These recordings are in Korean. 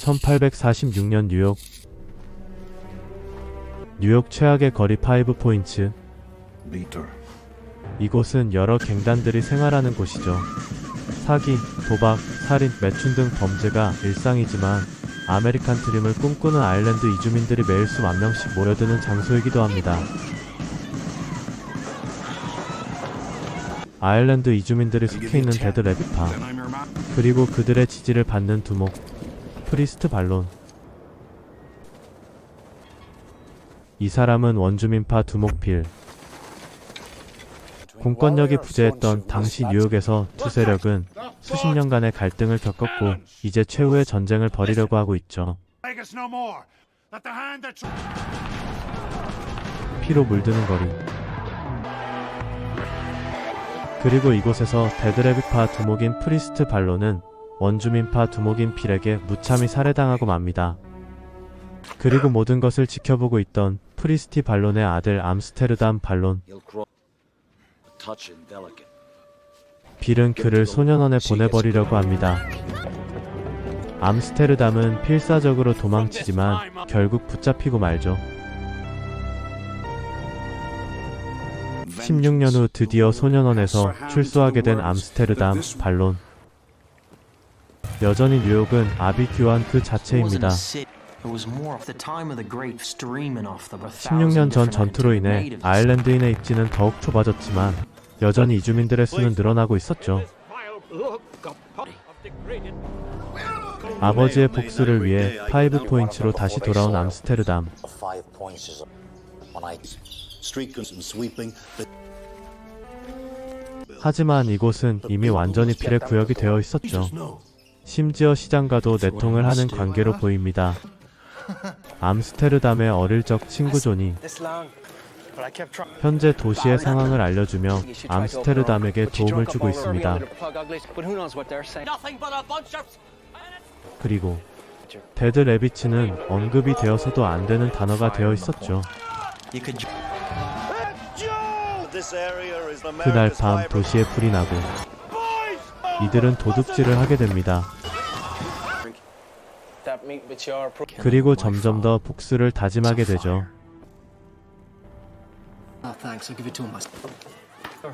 1846년 뉴욕 최악의 거리 5포인트. 이곳은 여러 갱단들이 생활하는 곳이죠. 사기, 도박, 살인, 매춘 등 범죄가 일상이지만 아메리칸 드림을 꿈꾸는 아일랜드 이주민들이 매일 수만 명씩 모여드는 장소이기도 합니다. 아일랜드 이주민들이 속해 있는 데드 레빗파, 그리고 그들의 지지를 받는 두목, 프리스트 발론. 이 사람은 원주민파 두목 빌. 공권력이 부재했던 당시 뉴욕에서 두 세력은 수십 년간의 갈등을 겪었고 이제 최후의 전쟁을 벌이려고 하고 있죠. 피로 물드는 거리. 그리고 이곳에서 데드레빗파 두목인 프리스트 발론은 원주민파 두목인 필에게 무참히 살해당하고 맙니다. 그리고 모든 것을 지켜보고 있던 프리스티 발론의 아들 암스테르담 발론. 빌은 그를 소년원에 보내버리려고 합니다. 암스테르담은 필사적으로 도망치지만 결국 붙잡히고 말죠. 16년 후 드디어 소년원에서 출소하게 된 암스테르담 발론. 여전히 뉴욕은 아비규환 그 자체입니다. 16년 전 전투로 인해 아일랜드인의 입지는 더욱 좁아졌지만 여전히 이주민들의 수는 늘어나고 있었죠. 아버지의 복수를 위해 5포인트로 다시 돌아온 암스테르담. 하지만 이곳은 이미 완전히 필의 구역이 되어 있었죠. 심지어 시장과도 내통을 하는 관계로 보입니다. 암스테르담의 어릴 적 친구 존이 현재 도시의 상황을 알려주며 암스테르담에게 도움을 주고 있습니다. 그리고 데드 레비츠는 언급이 되어서도 안 되는 단어가 되어 있었죠. 그날 밤 도시에 불이 나고 이들은 도둑질을 하게 됩니다. 그리고 점점 더 복수를 다짐하게 되죠.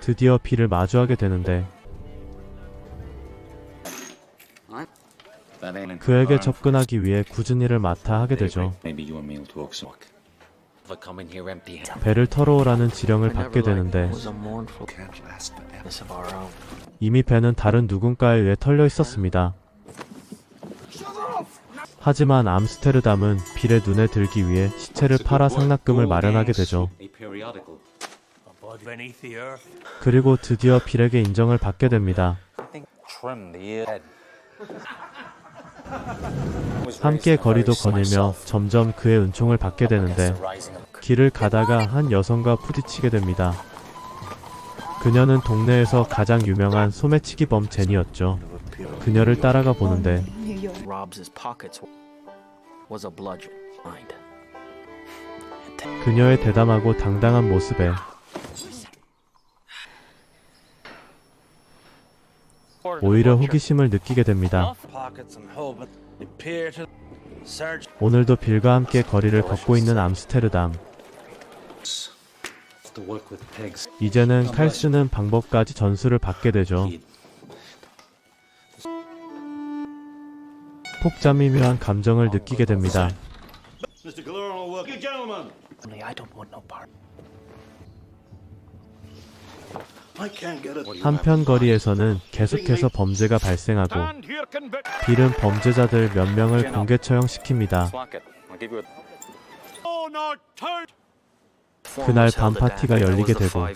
드디어 빌을 마주하게 되는데 그에게 접근하기 위해 굳은 일을 맡아 하게 되죠. 배를 털어오라는 지령을 받게 되는데 이미 배는 다른 누군가에 의해 털려 있었습니다. 하지만 암스테르담은 빌의 눈에 들기 위해 시체를 팔아 상납금을 마련하게 되죠. 그리고 드디어 빌에게 인정을 받게 됩니다. 함께 거리도 거닐며 점점 그의 은총을 받게 되는데 길을 가다가 한 여성과 부딪히게 됩니다. 그녀는 동네에서 가장 유명한 소매치기범 제니였죠. 그녀를 따라가 보는데 그녀의 대담하고 당당한 모습에 오히려 호기심을 느끼게 됩니다. 오늘도 빌과 함께 거리를 걷고 있는 암스테르담. 이제는 칼 쓰는 방법까지 전수를 받게 되죠. 폭자미묘한 감정을 느끼게 됩니다. 한편 거리에서는 계속해서 범죄가 발생하고 빌은 범죄자들 몇 명을 공개 처형시킵니다. 그날 밤 파티가 열리게 되고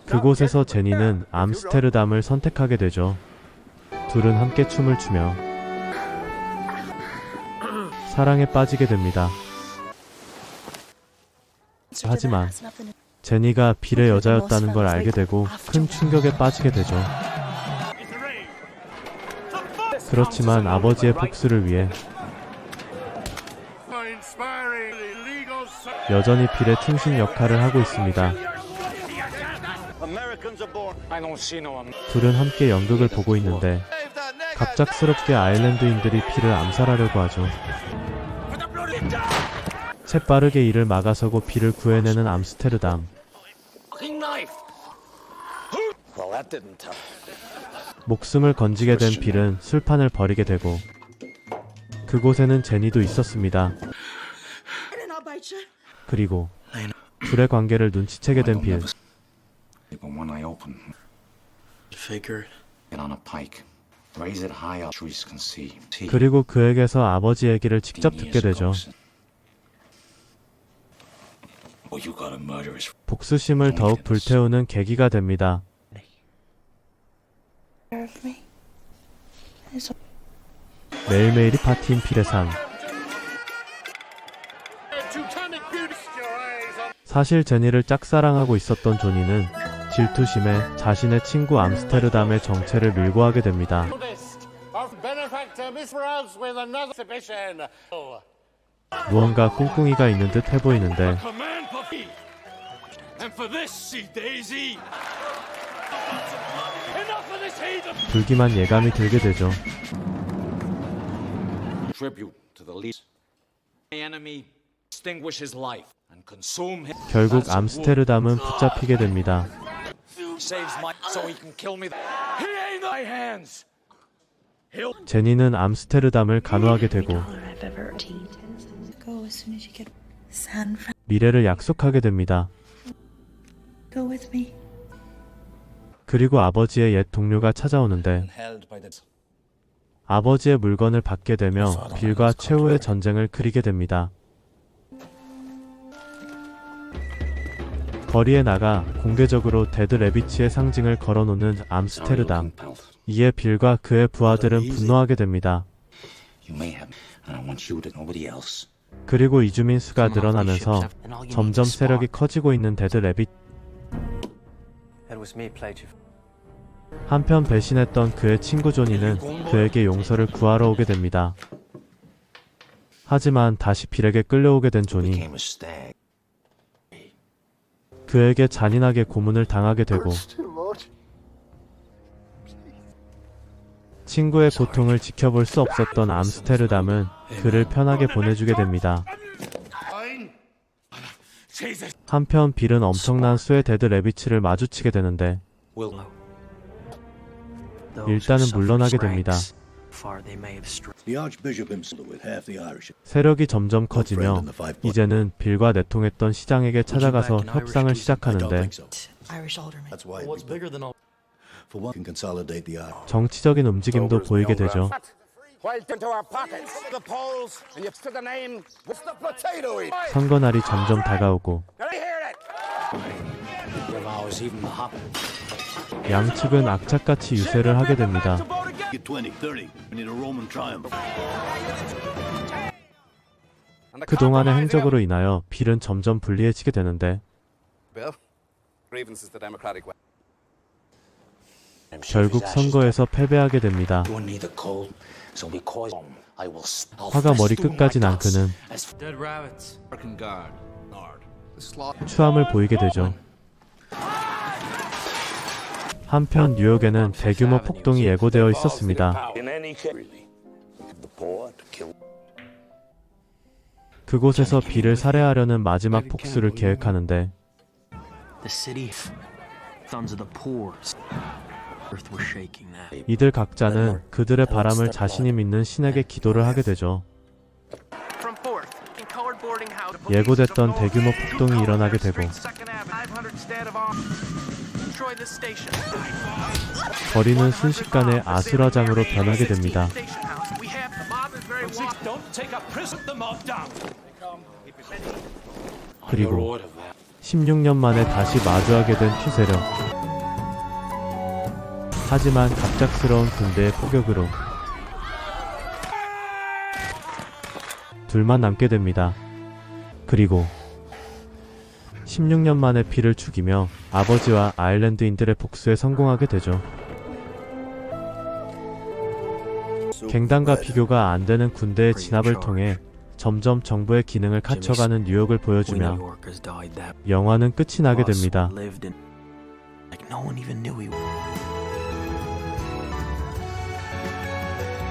그곳에서 제니는 암스테르담을 선택하게 되죠. 둘은 함께 춤을 추며 사랑에 빠지게 됩니다. 하지만 제니가 빌의 여자였다는 걸 알게 되고 큰 충격에 빠지게 되죠. 그렇지만 아버지의 복수를 위해 여전히 빌의 충신 역할을 하고 있습니다. 둘은 함께 연극을 보고 있는데 갑작스럽게 아일랜드인들이 빌을 암살하려고 하죠. 재빠르게 이를 막아서고 빌을 구해내는 암스테르담. 목숨을 건지게 된 빌은 술판을 벌이게 되고 그곳에는 제니도 있었습니다. 그리고 둘의 관계를 눈치채게 된 빌. 그리고 그에게서 아버지 얘기를 직접 듣게 되죠. 복수심을 더욱 불태우는 계기가 됩니다. 매일매일이 파티인 필의 삶. 사실 제니를 짝사랑하고 있었던 조니는 질투심에 자신의 친구 암스테르담의 정체를 밀고 하게 됩니다. 무언가 꿍꿍이가 있는 듯 해보이는데 불길한 예감이 들게 되죠. 결국 암스테르담은 붙잡히게 됩니다. 제니는 암스테르담을 간호하게 되고 미래를 약속하게 됩니다. 그리고 아버지의 옛 동료가 찾아오는데 아버지의 물건을 받게 되며 빌과 최후의 전쟁을 그리게 됩니다. 거리에 나가 공개적으로 데드 레비치의 상징을 걸어놓는 암스테르담. 이에 빌과 그의 부하들은 분노하게 됩니다. 그리고 이주민 수가 늘어나면서 점점 세력이 커지고 있는 데드 레빗. 한편 배신했던 그의 친구 조니는 그에게 용서를 구하러 오게 됩니다. 하지만 다시 빌에게 끌려오게 된 조니. 그에게 잔인하게 고문을 당하게 되고 친구의 고통을 지켜볼 수 없었던 암스테르담은 그를 편하게 보내주게 됩니다. 한편 빌은 엄청난 수의 데드 레비치를 마주치게 되는데 일단은 물러나게 됩니다. 세력이 점점 커지며 이제는 빌과 내통했던 시장에게 찾아가서 협상을 시작하는데 정치적인 움직임도 보이게 되죠. 선거날이 점점 다가오고 양측은 악착같이 유세를 하게 됩니다. 그동안의 행적으로 인하여 빌은 점점 불리해지게 되는데 결국 선거에서 패배하게 됩니다. 화가 머리끝까지 난 그는 추함을 보이게 되죠. 한편 뉴욕에는 대규모 폭동이 예고되어 있었습니다. 그곳에서 빌을 살해하려는 마지막 복수를 계획하는데 이들 각자는 그들의 바람을 자신이 믿는 신에게 기도를 하게 되죠. 예고됐던 대규모 폭동이 일어나게 되고 거리는 순식간에 아수라장으로 변하게 됩니다. 그리고 16년 만에 다시 마주하게 된 투세력. 하지만 갑작스러운 군대의 포격으로 둘만 남게 됩니다. 그리고 16년 만에 빌을 죽이며 아버지와 아일랜드인들의 복수에 성공하게 되죠. 갱단과 비교가 안 되는 군대의 진압을 통해 점점 정부의 기능을 갖춰가는 뉴욕을 보여주며 영화는 끝이 나게 됩니다. Like no one even knew he